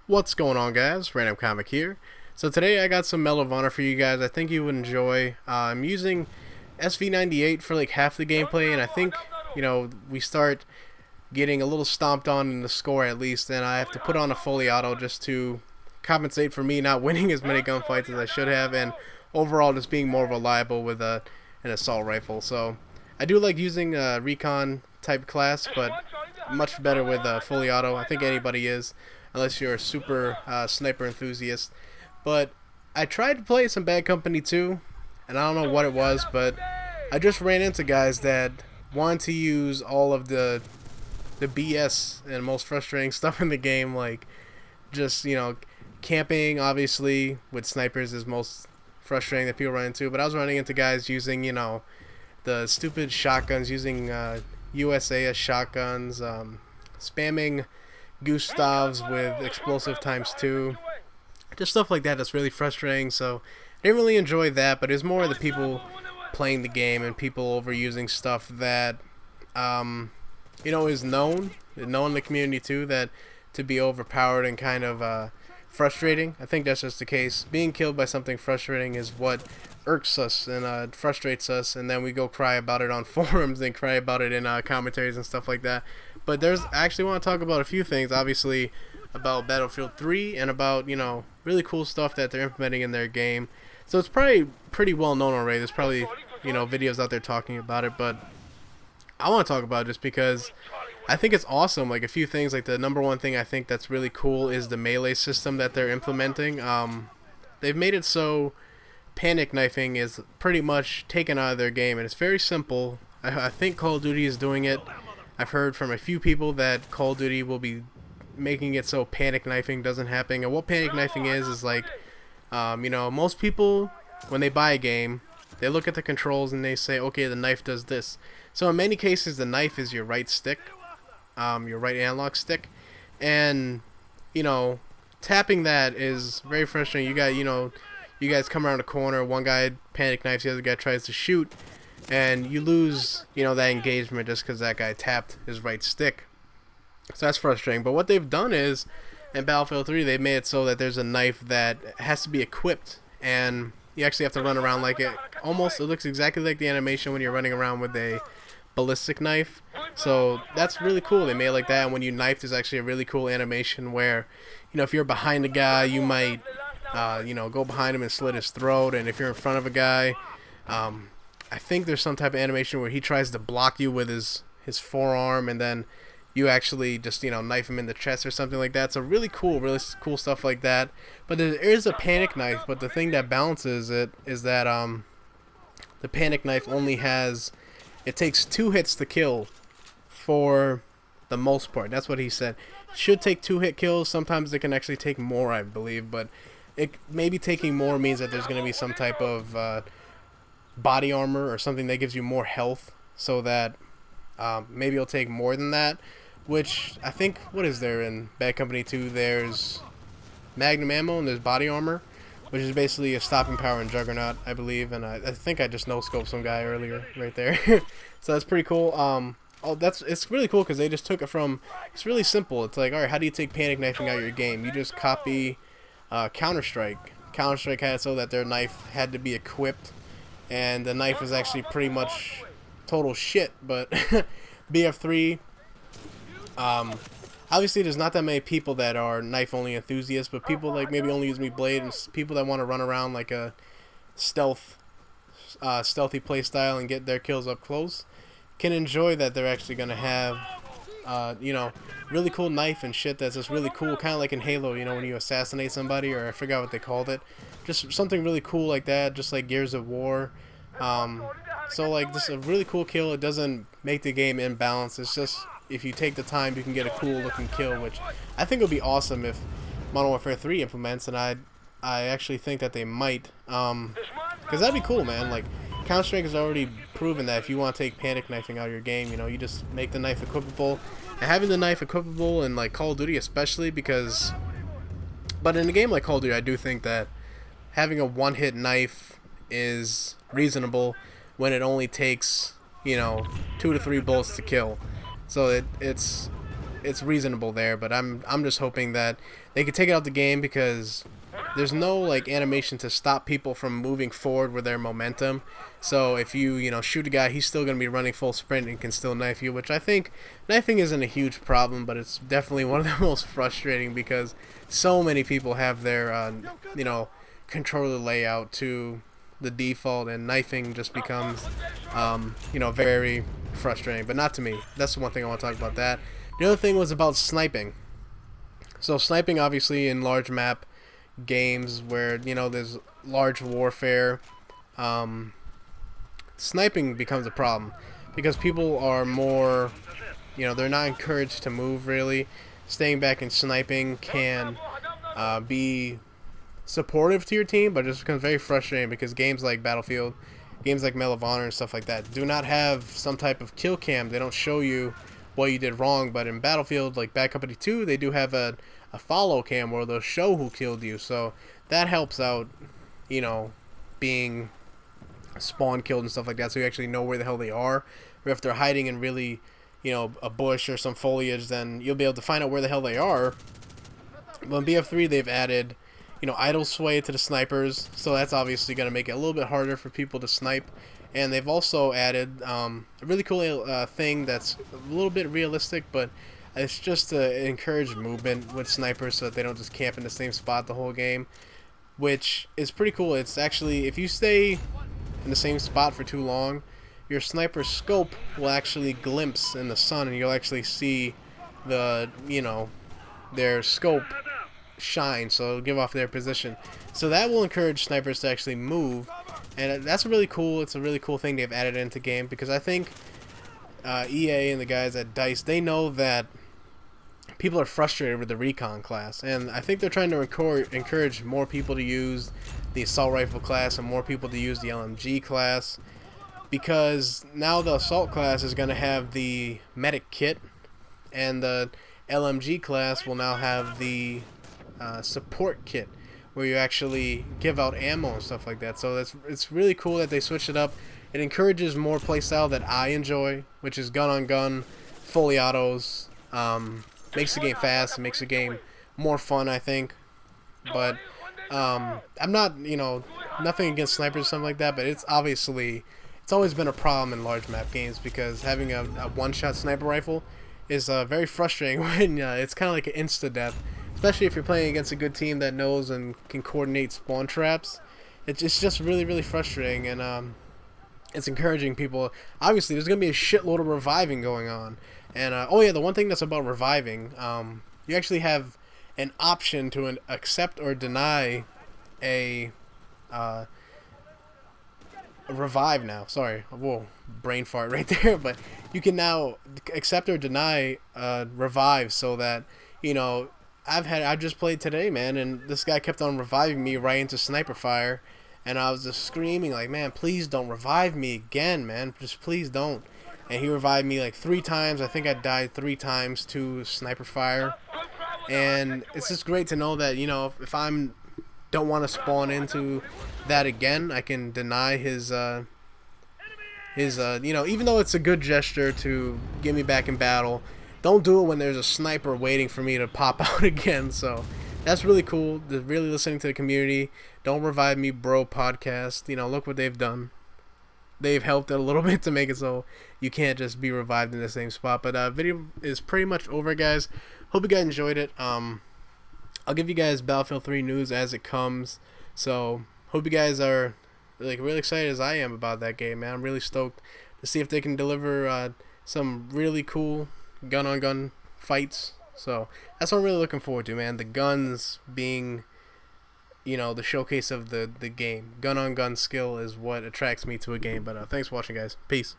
What's going on, guys? Random Comic here. So today I got some Medal of Honor for you guys. I think you would enjoy. I'm using SV98 for like half the gameplay, and I think we start getting a little stomped on in the score at least, and I have to put on a fully auto just to compensate for me not winning as many gunfights as I should have, and overall just being more reliable with an assault rifle. So I do like using a recon type class, but much better with fully auto. I think anybody is, unless you're a super sniper enthusiast. But I tried to play some Bad Company 2, and I don't know what it was, but I just ran into guys that wanted to use all of the BS and most frustrating stuff in the game, like just camping. Obviously, with snipers is most frustrating that people run into. But I was running into guys using the stupid shotguns, using USAS shotguns, spamming Gustavs with explosive times 2, just stuff like that that's really frustrating. So I didn't really enjoy that, but it's more the people playing the game and people overusing stuff that is known in the community too, that to be overpowered and kind of frustrating. I think that's just the case. Being killed by something frustrating is what irks us and frustrates us, and then we go cry about it on forums and cry about it in commentaries and stuff like that. But I actually want to talk about a few things, obviously, about Battlefield 3 and about, really cool stuff that they're implementing in their game. So it's probably pretty well known already. There's probably, videos out there talking about it, but I want to talk about it just because I think it's awesome. Like, a few things, like the number one thing I think that's really cool is the melee system that they're implementing. They've made it so panic knifing is pretty much taken out of their game, and it's very simple. I think Call of Duty is doing it. I've heard from a few people that Call of Duty will be making it so panic knifing doesn't happen. And what panic knifing is like, most people, when they buy a game, they look at the controls and they say, okay, the knife does this. So in many cases, the knife is your right stick, your right analog stick, and tapping that is very frustrating. You guys come around a corner, one guy panic knifes, the other guy tries to shoot, and you lose, that engagement just because that guy tapped his right stick. So that's frustrating. But what they've done is, in Battlefield 3, they've made it so that there's a knife that has to be equipped, and you actually have to run around like it. It looks exactly like the animation when you're running around with a ballistic knife. So that's really cool. They made it like that, and when you knife, there's actually a really cool animation where, if you're behind a guy, you might, go behind him and slit his throat, and if you're in front of a guy, I think there's some type of animation where he tries to block you with his forearm, and then you actually just knife him in the chest or something like that. So really cool stuff like that. But there is a panic knife, but the thing that balances it is that the panic knife it takes 2 hits to kill for the most part. That's what he said. It should take 2 hit kills. Sometimes it can actually take more, I believe, but it maybe taking more means that there's going to be some type of body armor or something that gives you more health, so that maybe it'll take more than that. Which I think, what is there in Bad Company 2? There's Magnum ammo and there's body armor, which is basically a stopping power in Juggernaut, I believe. And I think I just no-scoped some guy earlier right there. So that's pretty cool. It's really cool because they just took it from, it's really simple. It's like, alright, how do you take panic knifing out of your game? You just copy Counter-Strike. Counter-Strike had it so that their knife had to be equipped, and the knife is actually pretty much total shit. But BF3, obviously there's not that many people that are knife only enthusiasts, but people like maybe only use me blade, and people that want to run around like a stealthy playstyle and get their kills up close can enjoy that. They're actually gonna have really cool knife and shit that's just really cool, kind of like in Halo, when you assassinate somebody, or I forgot what they called it, just something really cool like that, just like Gears of War. So like, this is a really cool kill. It doesn't make the game imbalanced. It's just, if you take the time, you can get a cool looking kill, which I think would be awesome if Modern Warfare 3 implements, and I actually think that they might, because that'd be cool, man. Like, Counter-Strike has already proven that if you want to take panic knifing out of your game, you just make the knife equipable. And having the knife equipable in like Call of Duty especially, but in a game like Call of Duty, I do think that having a one-hit knife is reasonable when it only takes 2 to 3 bullets to kill. So it's it's reasonable there. But I'm just hoping that they could take it out the game, because there's no like animation to stop people from moving forward with their momentum. So if you shoot a guy, he's still going to be running full sprint and can still knife you, which I think knifing isn't a huge problem, but it's definitely one of the most frustrating, because so many people have their controller layout to the default, and knifing just becomes very frustrating. But not to me. That's the one thing I want to talk about. That the other thing was about sniping. So sniping, obviously, in large map games where there's large warfare, sniping becomes a problem, because people are more, they're not encouraged to move really. Staying back and sniping can be supportive to your team, but it just becomes very frustrating, because games like Battlefield, games like Medal of Honor and stuff like that do not have some type of kill cam. They don't show you what you did wrong. But in Battlefield, like Bad Company 2, they do have a follow cam where they'll show who killed you, so that helps out, being spawn killed and stuff like that, so you actually know where the hell they are. Or if they're hiding in really, a bush or some foliage, then you'll be able to find out where the hell they are. But in BF3, they've added, idle sway to the snipers, so that's obviously going to make it a little bit harder for people to snipe. And they've also added a really cool thing that's a little bit realistic, but it's just to encourage movement with snipers, so that they don't just camp in the same spot the whole game, which is pretty cool. It's actually, if you stay in the same spot for too long, your sniper's scope will actually glimpse in the sun, and you'll actually see the, their scope shine, so it'll give off their position. So that will encourage snipers to actually move, and that's really cool. It's a really cool thing they've added into game, because I think EA and the guys at DICE, they know that people are frustrated with the recon class, and I think they're trying to encourage more people to use the assault rifle class and more people to use the LMG class, because now the assault class is going to have the medic kit, and the LMG class will now have the support kit, where you actually give out ammo and stuff like that. So it's really cool that they switched it up. It encourages more playstyle that I enjoy, which is gun on gun, fully autos. Makes the game fast, makes the game more fun, I think. But I'm not, nothing against snipers or something like that, but it's always been a problem in large map games, because having a one-shot sniper rifle is very frustrating when it's kind of like an insta-death, especially if you're playing against a good team that knows and can coordinate spawn traps. It's just really, really frustrating, and it's encouraging people. Obviously, there's going to be a shitload of reviving going on. And, oh yeah, the one thing that's about reviving, you actually have an option to accept or deny a revive now. Sorry, whoa, brain fart right there. But you can now accept or deny revive, so that, I just played today, man, and this guy kept on reviving me right into sniper fire, and I was just screaming like, man, please don't revive me again, man, just please don't. And he revived me like 3 times. I think I died 3 times to sniper fire. And it's just great to know that, if I'm don't want to spawn into that again, I can deny his even though it's a good gesture to get me back in battle, don't do it when there's a sniper waiting for me to pop out again. So that's really cool. They're really listening to the community. Don't Revive Me Bro podcast. Look what they've done. They've helped it a little bit to make it so you can't just be revived in the same spot. But video is pretty much over, guys. Hope you guys enjoyed it. I'll give you guys Battlefield 3 news as it comes. So hope you guys are really excited as I am about that game, man. I'm really stoked to see if they can deliver some really cool gun-on-gun fights. So that's what I'm really looking forward to, man. The guns being, the showcase of the game. Gun-on-gun skill is what attracts me to a game. But thanks for watching, guys. Peace.